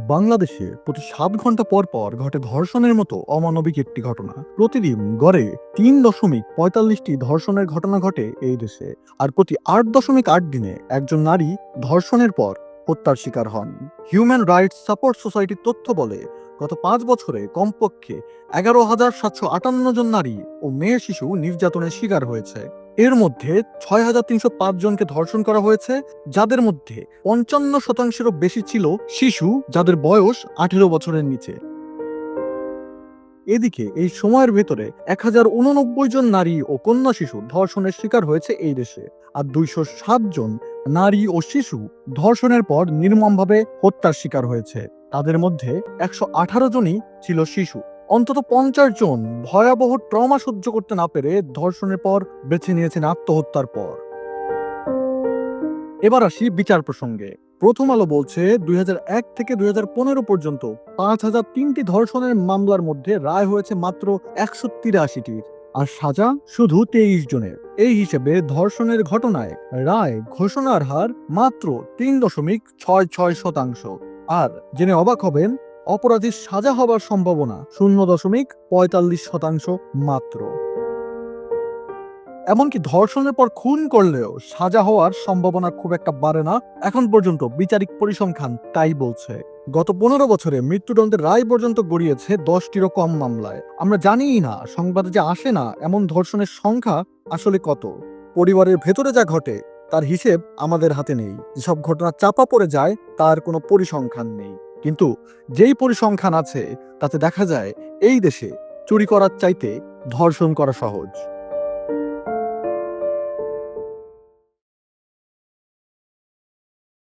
বাংলাদেশে প্রতি ৭ ঘন্টা পর পর ঘটে ধর্ষণের মতো অমানবিক একটি ঘটনা। প্রতিদিন গড়ে ৩.৪৫টি ধর্ষণের ঘটনা ঘটে এই দেশে। আর প্রতি ৮.৮ দিনে একজন নারী ধর্ষণের পর হত্যার শিকার হন। হিউম্যান রাইটস সাপোর্ট সোসাইটির তথ্য বলে, গত ৫ বছরে কমপক্ষে ১১,৭৫৮ জন নারী ও মেয়ে শিশু নির্যাতনের শিকার হয়েছে। এর মধ্যে ৬,৩০৫ জনকে ধর্ষণ করা হয়েছে, যাদের মধ্যে ৫৫%-এরও বেশি ছিল শিশু, যাদের বয়স ১৮ বছরের নিচে। এদিকে এই সময়ের ভেতরে ১,০৮৯ জন নারী ও কন্যা শিশু ধর্ষণের শিকার হয়েছে এই দেশে। আর ২০৭ জন নারী ও শিশু ধর্ষণের পর নির্মমভাবে হত্যার শিকার হয়েছে। তাদের মধ্যে ১১৮ জনই ছিল শিশু। অন্তত ৫০ জন ভয়াবহ ট্রমা সহ্য করতে না পেরে ধর্ষণের পর বেছে নিয়েছেন আত্মহত্যার পর। এবার আসি বিচার প্রসঙ্গে। প্রথম আলো বলছে ২০০১ থেকে ২০১৫ পর্যন্ত ৫,০০৩টি ধর্ষণের মামলার মধ্যে রায় হয়েছে মাত্র ১৮৩টির, আর সাজা শুধু ২৩ জনের। এই হিসেবে ধর্ষণের ঘটনায় রায় ঘোষণার হার মাত্র ৩.৬৬%। আর জেনে অবাক হবেন, অপরাধীর সাজা হবার সম্ভাবনা ০.৪৫% মাত্র। এমনকি ধর্ষণের পর খুন করলেও সাজা হওয়ার সম্ভাবনা খুব একটা বাড়ে না, এখন পর্যন্ত বিচারিক পরিসংখ্যান তাই বলছে। গত ১৫ বছরে মৃত্যুদণ্ডের রায় পর্যন্ত গড়িয়েছে ১০টিরও কম মামলায়। আমরা জানিই না সংবাদে যে আসে না এমন ধর্ষণের সংখ্যা আসলে কত। পরিবারের ভেতরে যা ঘটে তার হিসেব আমাদের হাতে নেই। যেসব ঘটনা চাপা পড়ে যায় তার কোনো পরিসংখ্যান নেই। কিন্তু যেই পরিসংখ্যান আছে তাতে দেখা যায় এই দেশে চুরি করার চাইতে ধর্ষণ করা সহজ।